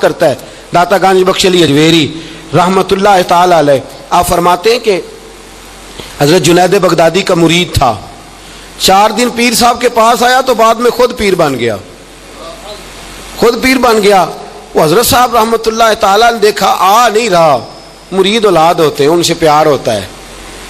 کرتا ہے داتا گنج بخش علی اجویری رحمۃ اللہ تعالی علیہ. آپ فرماتے ہیں کہ حضرت جنید بغدادی کا مرید تھا, 4 دن پیر صاحب کے پاس آیا تو بعد میں خود پیر بن گیا, خود پیر بن گیا. وہ حضرت صاحب رحمۃ اللہ تعالیٰ نے دیکھا آ نہیں رہا, مرید اولاد ہوتے ہیں, ان سے پیار ہوتا ہے,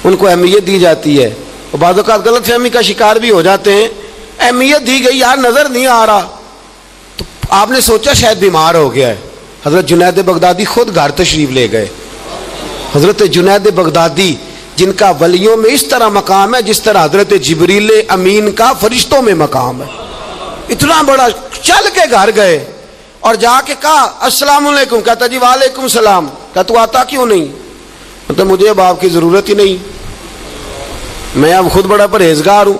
ان کو اہمیت دی جاتی ہے, اور بعض اوقات غلط فہمی کا شکار بھی ہو جاتے ہیں. اہمیت دی گئی, یار نظر نہیں آ رہا, تو آپ نے سوچا شاید بیمار ہو گیا ہے. حضرت جنید بغدادی خود گھر تشریف لے گئے. حضرت جنید بغدادی جن کا ولیوں میں اس طرح مقام ہے جس طرح حضرت جبریل امین کا فرشتوں میں مقام ہے, اتنا بڑا, چل کے گھر گئے اور جا کے کہا السلام علیکم. کہتا جی وعلیکم السلام. کہتا تو آتا کیوں نہیں؟ مطلب مجھے اب آپ کی ضرورت ہی نہیں, میں اب خود بڑا پرہیزگار ہوں,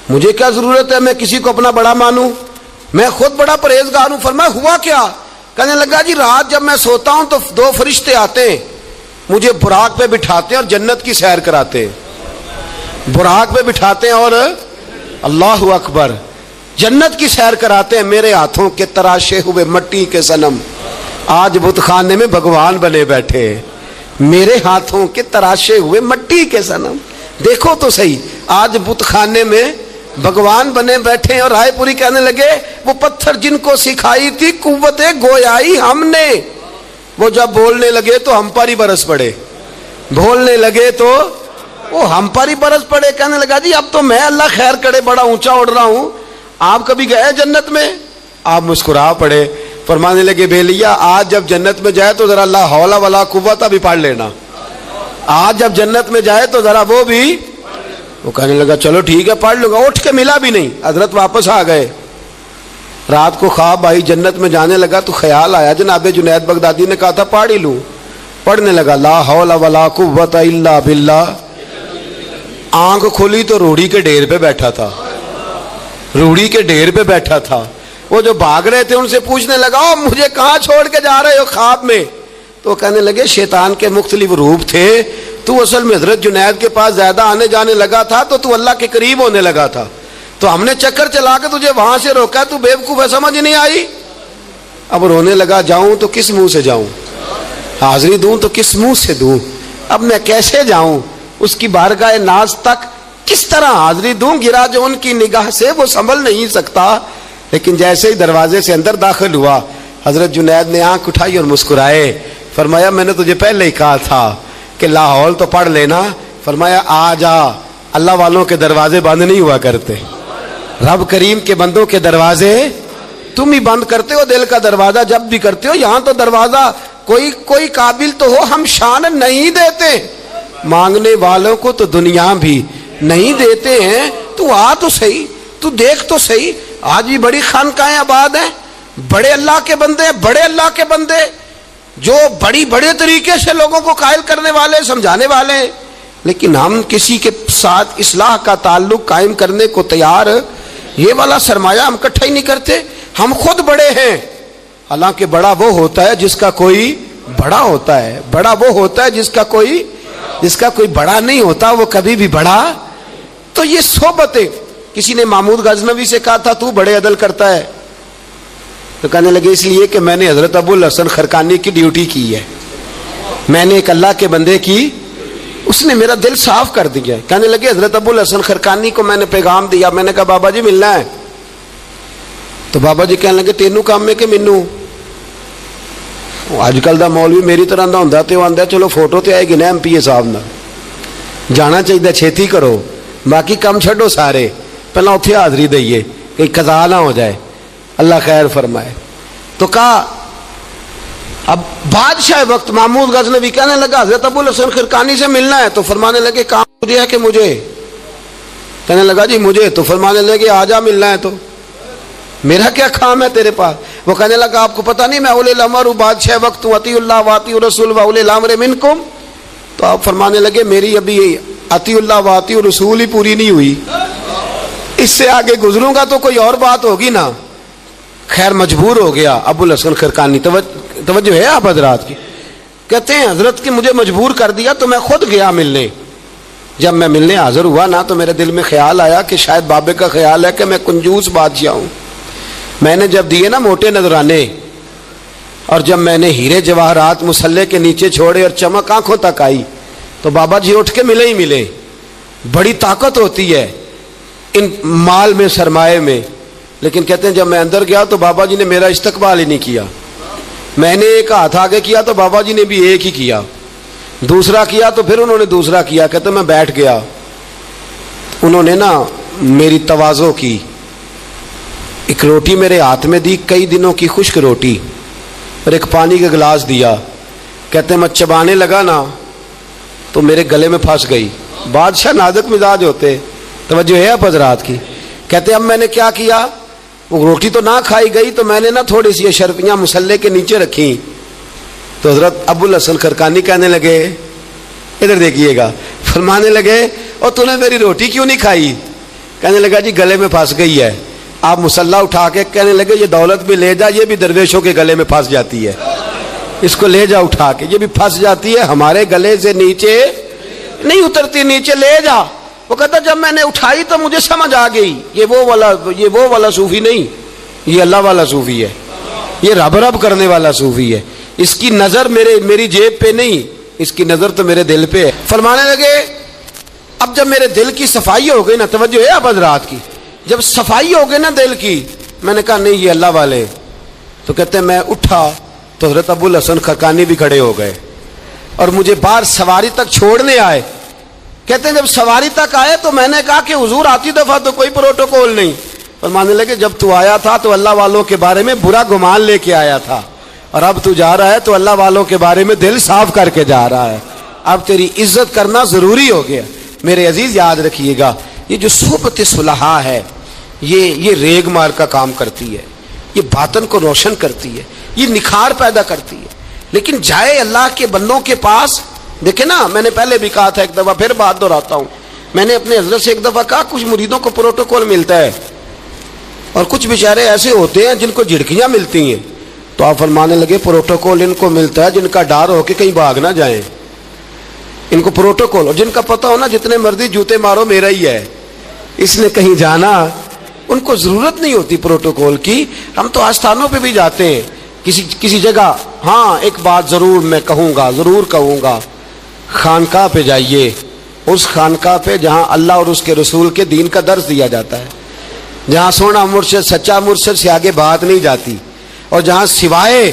مجھے کیا ضرورت ہے میں کسی کو اپنا بڑا مانوں, میں خود بڑا پرہیزگار ہوں. فرمایا ہوا کیا؟ کہنے لگا جی رات جب میں سوتا ہوں تو 2 فرشتے آتے ہیں, مجھے براق پہ بٹھاتے ہیں اور جنت کی سیر کراتے ہیں, براق پہ بٹھاتے ہیں اور اللہ اکبر جنت کی سیر کراتے ہیں. میرے ہاتھوں کے تراشے ہوئے مٹی کے صنم آج بت خانے میں بھگوان بنے بیٹھے, میرے ہاتھوں کے تراشے ہوئے مٹی کے صنم, دیکھو تو صحیح, آج بت خانے میں بھگوان بنے بیٹھے. اور رائے پوری کہنے لگے وہ پتھر جن کو سکھائی تھی قوت گویائی ہم نے, وہ جب بولنے لگے تو ہم پر ہی برس پڑے, بولنے لگے تو وہ ہم پر ہی برس پڑے. کہنے لگا جی اب تو میں اللہ خیر کرے بڑا اونچا اڑ رہا ہوں, آپ کبھی گئے جنت میں؟ آپ مسکرا پڑے. فرمانے لگے بیلیا آج جب جنت میں جائے تو ذرا لا حول ولا قوت بھی پڑھ لینا, آج جب جنت میں جائے تو ذرا وہ بھی. وہ کہنے لگا چلو ٹھیک ہے پڑھ لوں گا. اٹھ کے ملا بھی نہیں, حضرت واپس آ گئے. رات کو خواب آئی, جنت میں جانے لگا تو خیال آیا جناب جنید بغدادی نے کہا تھا پڑھ ہی لوں. پڑھنے لگا لا حول ولا قوت الا باللہ. آنکھ کھولی تو روڑی کے ڈھیر پہ بیٹھا تھا, روڑی کے ڈھیر پہ بیٹھا تھا. وہ جو بھاگ رہے تھے ان سے پوچھنے لگا او مجھے کہاں چھوڑ کے جا رہے ہو خواب میں؟ تو کہنے لگے شیطان کے مختلف روپ تھے, تو اصل میں حضرت جنید کے پاس زیادہ آنے جانے لگا تھا تو اللہ کے قریب ہونے لگا تھا, تو ہم نے چکر چلا کے تجھے وہاں سے روکا, تو بیوقوف ہے سمجھ نہیں آئی. اب رونے لگا جاؤں تو کس منہ سے جاؤں, حاضری دوں تو کس منہ سے دوں, اب میں کیسے جاؤں اس کی بارگاہ ناز تک, کس طرح حاضری دوں؟ گرا جو ان کی نگاہ سے وہ سنبھل نہیں سکتا. لیکن جیسے ہی دروازے سے اندر داخل ہوا حضرت جنید نے آنکھ اٹھائی اور مسکرائے. فرمایا میں نے تجھے پہلے ہی کہا تھا کہ لاہور تو پڑھ لینا. فرمایا آ جا, اللہ والوں کے دروازے بند نہیں ہوا کرتے, رب کریم کے بندوں کے دروازے تم ہی بند کرتے ہو. دل کا دروازہ جب بھی کرتے ہو, یہاں تو دروازہ کوئی قابل تو ہو, ہم شان نہیں دیتے, مانگنے والوں کو تو دنیا بھی نہیں دیتے ہیں. تو آ تو صحیح, تو دیکھ تو صحیح, آج بھی بڑی خانقاہیں آباد ہیں, بڑے اللہ کے بندے, بڑے اللہ کے بندے جو بڑے طریقے سے لوگوں کو قائل کرنے والے, سمجھانے والے ہیں, لیکن ہم کسی کے ساتھ اصلاح کا تعلق قائم کرنے کو تیار, یہ والا سرمایہ ہم اکٹھا ہی نہیں کرتے. ہم خود بڑے ہیں, حالانکہ بڑا وہ ہوتا ہے جس کا کوئی بڑا ہوتا ہے, بڑا وہ ہوتا ہے جس کا کوئی بڑا نہیں ہوتا, وہ کبھی بھی بڑا. تو یہ صحبتیں, کسی نے محمود غزنوی سے کہا تھا تو بڑے عدل کرتا ہے, تو کہنے لگے اس لیے کہ میں نے حضرت ابو الحسن خرقانی کی ڈیوٹی کی ہے, میں نے ایک اللہ کے بندے کی, اس نے میرا دل صاف کر دیا. کہنے لگے حضرت ابو الحسن خرقانی کو میں نے پیغام دیا, میں نے کہا بابا جی ملنا ہے, تو بابا جی کہنے لگے تینوں کام میں کہ مینوں. اج کل دا مولوی میری طرح دا ہوندا تے او آندا چلو فوٹو تے آئے گی نا MP صاحب نال, جانا چاہیے چھیتی کرو, باقی کام چھڈو سارے, پہلا اتنے حاضری دئیے کہ قضا نہ ہو جائے, اللہ خیر فرمائے. تو کہا اب بادشاہ وقت محمود غزنوی کہنے لگا حضرت ابو الحسن خرقانی سے ملنا ہے, تو فرمانے لگے کام مجھے ہے کہ مجھے؟ کہنے لگا جی مجھے. تو فرمانے لگے آ جا ملنا ہے, تو میرا کیا کام ہے تیرے پاس؟ وہ کہنے لگا آپ کو پتہ نہیں میں اولی الامر ہوں, بادشاہ وقت ہوں, اطیعوا اللہ واطیعوا الرسول واولی الامر منکم. تو آپ فرمانے لگے میری ابھی اطیعوا اللہ واطیعوا الرسول ہی پوری نہیں ہوئی, اس سے آگے گزروں گا تو کوئی اور بات ہوگی نا. خیر مجبور ہو گیا ابو الحسن خرقانی. توجہ ہے آپ حضرات کی؟ کہتے ہیں حضرت کے مجھے مجبور کر دیا تو میں خود گیا ملنے. جب میں ملنے حاضر ہوا نا تو میرے دل میں خیال آیا کہ شاید بابے کا خیال ہے کہ میں کنجوس بادشاہ ہوں. میں نے جب دیے نا موٹے نذرانے, اور جب میں نے ہیرے جواہرات مصلے کے نیچے چھوڑے اور چمک آنکھوں تک آئی تو بابا جی اٹھ کے ملے ہی ملے. بڑی طاقت ہوتی ہے ان مال میں، سرمایے میں. لیکن کہتے ہیں جب میں اندر گیا تو بابا جی نے میرا استقبال ہی نہیں کیا. میں نے ایک ہاتھ آگے کیا تو بابا جی نے بھی ایک ہی کیا، دوسرا کیا تو پھر انہوں نے دوسرا کیا. کہتے میں بیٹھ گیا. انہوں نے نا میری تواضع کی، ایک روٹی میرے ہاتھ میں دی، کئی دنوں کی خشک روٹی، اور ایک پانی کا گلاس دیا. کہتے میں چبانے لگا نا تو میرے گلے میں پھنس گئی. بادشاہ نازک مزاج ہوتے، توجہ ہے آپ حضرات کی. کہتے اب میں نے کیا کیا، وہ روٹی تو نہ کھائی گئی تو میں نے نا تھوڑی سی اشرفیاں مصلے کے نیچے رکھی. تو حضرت ابو الحسن خرقانی کہنے لگے، ادھر دیکھیے گا، فرمانے لگے اور تو نے میری روٹی کیوں نہیں کھائی؟ کہنے لگا جی گلے میں پھنس گئی ہے. آپ مصلہ اٹھا کے کہنے لگے یہ دولت بھی لے جا، یہ بھی درویشوں کے گلے میں پھنس جاتی ہے، اس کو لے جا اٹھا کے، یہ بھی پھنس جاتی ہے، ہمارے گلے سے نیچے نہیں اترتی، نیچے لے جا. وہ کہتا جب میں نے اٹھائی تو مجھے سمجھ آ گئی یہ وہ والا صوفی نہیں، یہ اللہ والا صوفی ہے، یہ رب رب کرنے والا صوفی ہے. اس کی نظر میری جیب پہ نہیں، اس کی نظر تو میرے دل پہ ہے. فرمانے لگے اب جب میرے دل کی صفائی ہو گئی نا، توجہ ہے آپ حضرات کی، جب صفائی ہو گئی نا دل کی، میں نے کہا نہیں یہ اللہ والے. تو کہتے ہیں میں اٹھا تو حضرت ابو الحسن خرقانی بھی کھڑے ہو گئے اور مجھے باہر سواری تک چھوڑنے آئے. کہتے ہیں جب سواری تک آئے تو میں نے کہا کہ حضور آتی دفعہ تو کوئی پروٹوکول نہیں. فرمانے لگے جب تو آیا تھا تو اللہ والوں کے بارے میں برا گمان لے کے آیا تھا، اور اب تو جا رہا ہے تو اللہ والوں کے بارے میں دل صاف کر کے جا رہا ہے. اب تیری عزت کرنا ضروری ہو گیا. میرے عزیز یاد رکھیے گا، یہ جو صحبت صلحاء ہے یہ ریگ مار کا کام کرتی ہے، یہ باطن کو روشن کرتی ہے، یہ نکھار پیدا کرتی ہے. لیکن جائے اللہ کے بندوں کے پاس، دیکھیں نا میں نے پہلے بھی کہا تھا، ایک دفعہ پھر بات دہراتا ہوں، میں نے اپنے حضرت سے ایک دفعہ کہا کچھ مریدوں کو پروٹوکول ملتا ہے اور کچھ بیچارے ایسے ہوتے ہیں جن کو جھڑکیاں ملتی ہیں. تو آپ فرمانے لگے پروٹوکول ان کو ملتا ہے جن کا ڈر ہو کہ کہیں بھاگ نہ جائیں، ان کو پروٹوکول، اور جن کا پتہ ہو نا جتنے مرضی جوتے مارو میرا ہی ہے، اس نے کہیں جانا، ان کو ضرورت نہیں ہوتی پروٹوکول کی. ہم تو آستانوں پہ بھی جاتے ہیں کسی جگہ. ہاں ایک بات ضرور میں ضرور کہوں گا، خانقاہ پہ جائیے، اس خانقاہ پہ جہاں اللہ اور اس کے رسول کے دین کا درس دیا جاتا ہے، جہاں سونا مرشد سچا مرشد سے آگے بات نہیں جاتی، اور جہاں سوائے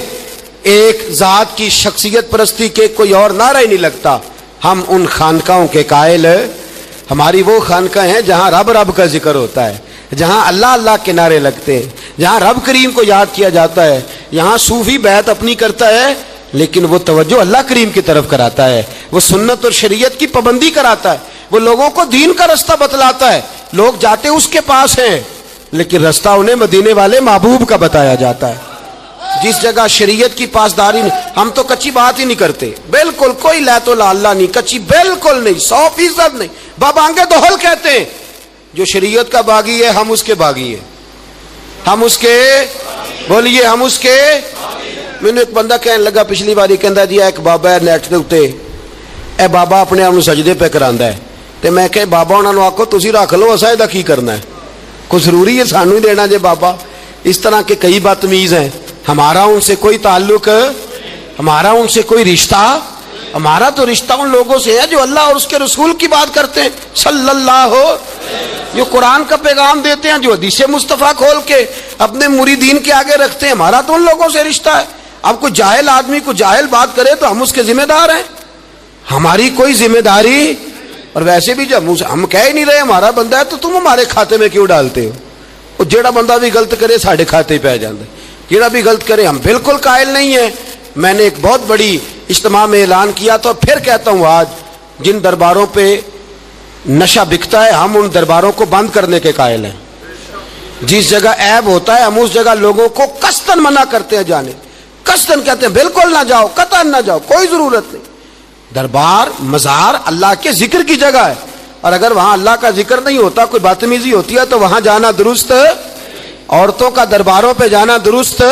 ایک ذات کی شخصیت پرستی کے کوئی اور نعرہ ہی نہیں لگتا. ہم ان خانقاہوں کے قائل، ہماری وہ خانقاہ ہیں جہاں رب رب کا ذکر ہوتا ہے، جہاں اللہ اللہ کے نعرے لگتے ہیں، جہاں رب کریم کو یاد کیا جاتا ہے. یہاں صوفی بیعت اپنی کرتا ہے لیکن وہ توجہ اللہ کریم کی طرف کراتا ہے، وہ سنت اور شریعت کی پابندی کراتا ہے، وہ لوگوں کو دین کا رستہ بتلاتا ہے. لوگ جاتے اس کے پاس ہیں لیکن رستہ انہیں مدینے والے محبوب کا بتایا جاتا ہے. جس جگہ شریعت کی پاسداری نہیں، ہم تو کچی بات ہی نہیں کرتے، بالکل کوئی لیت و لالا نہیں، کچی بالکل نہیں، 100% نہیں. بابانگے دوہل کہتے ہیں جو شریعت کا باغی ہے ہم اس کے باغی ہیں، ہم اس کے، بولیے ہم اس کے. میں نے ایک بندہ کہنے لگا پچھلی باری، کہندا جی ایک بابا ہے نیٹ دے اوتے، اے بابا اپنے آپ سجدے پہ کراندا ہے. تے میں کہ بابا انہاں نوں آکھو تسی رکھ لو، اساں دا کی کرنا ہے، کوئی ضروری ہے سانوں ہی دینا جے بابا. اس طرح کے کئی بدتمیز ہیں. ہمارا ان سے کوئی تعلق، ہمارا ان سے کوئی رشتہ، ہمارا تو رشتہ ان لوگوں سے ہے جو اللہ اور اس کے رسول کی بات کرتے ہیں، صلی اللہ، جو قرآن کا پیغام دیتے ہیں، جو حدیث مصطفیٰ کھول کے اپنے مریدین کے آگے رکھتے ہیں. ہمارا تو ان لوگوں سے رشتہ ہے. اب کوئی جاہل آدمی کو جاہل بات کرے تو ہم اس کے ذمہ دار ہیں، ہماری کوئی ذمہ داری. اور ویسے بھی جب ہم کہہ ہی نہیں رہے ہمارا بندہ ہے تو تم ہمارے کھاتے میں کیوں ڈالتے ہو؟ اور جیڑا بندہ بھی غلط کرے ساڑھے کھاتے پہ آ جاتا ہے، جیڑا بھی غلط کرے. ہم بالکل قائل نہیں ہیں. میں نے ایک بہت بڑی اجتماع میں اعلان کیا تھا، پھر کہتا ہوں آج، جن درباروں پہ نشہ بکتا ہے ہم ان درباروں کو بند کرنے کے قائل ہیں. جس جگہ عیب ہوتا ہے ہم اس جگہ لوگوں کو قصداً منع کرتے ہیں جانے، قصداً کہتے ہیں بالکل نہ جاؤ، قطعاً نہ جاؤ، کوئی ضرورت نہیں. دربار مزار اللہ کے ذکر کی جگہ ہے، اور اگر وہاں اللہ کا ذکر نہیں ہوتا، کوئی بدتمیزی ہوتی ہے تو وہاں جانا درست. عورتوں کا درباروں پہ جانا درست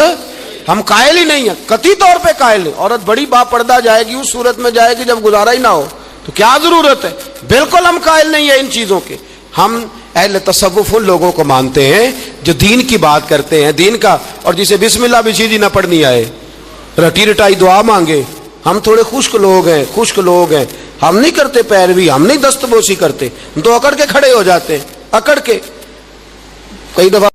ہم قائل ہی نہیں ہیں، قطعی طور پہ قائل ہیں. عورت بڑی با پردہ جائے گی، اس صورت میں جائے گی جب گزارا ہی نہ ہو تو کیا ضرورت ہے. بالکل ہم قائل نہیں ہیں ان چیزوں کے. ہم اہل تصوف ان لوگوں کو مانتے ہیں جو دین کی بات کرتے ہیں، دین کا، اور جسے بسم اللہ بھی چیز ہی نہ پڑھنی آئے، رٹی رٹائی دعا مانگے. ہم تھوڑے خشک لوگ ہیں, ہم نہیں کرتے پیروی, ہم نہیں دستبوسی کرتے, ہم تو اکڑ کے کھڑے ہو جاتے ہیں, اکڑ کے. کئی دفعہ